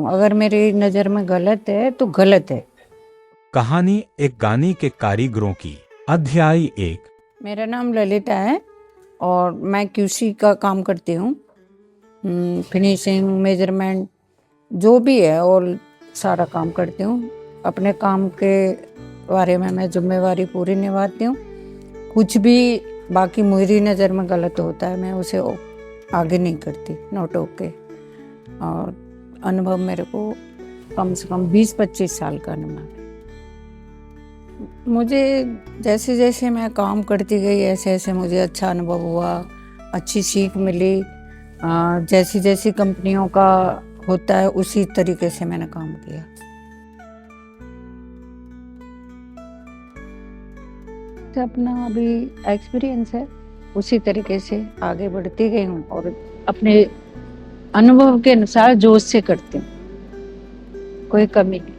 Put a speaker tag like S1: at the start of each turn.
S1: अगर मेरी नज़र में गलत है तो गलत है।
S2: कहानी एक गाने के कारीगरों की। अध्याय 1।
S1: मेरा नाम ललिता है और मैं क्यूसी का काम करती हूँ। फिनिशिंग, मेजरमेंट जो भी है और सारा काम करती हूँ। अपने काम के बारे में मैं जिम्मेवारी पूरी निभाती हूँ। कुछ भी बाकी मेरी नज़र में गलत होता है मैं उसे आगे नहीं करती, नोट ओके। और अनुभव मेरे को कम से कम 20-25 साल का अनुभव है। मुझे जैसे जैसे मैं काम करती गई ऐसे ऐसे मुझे अच्छा अनुभव हुआ, अच्छी सीख मिली। जैसी जैसी कंपनियों का होता है उसी तरीके से मैंने काम किया। तो अपना अभी एक्सपीरियंस है उसी तरीके से आगे बढ़ती गई हूँ और अपने अनुभव के अनुसार जोश से करती हूँ, कोई कमी नहीं।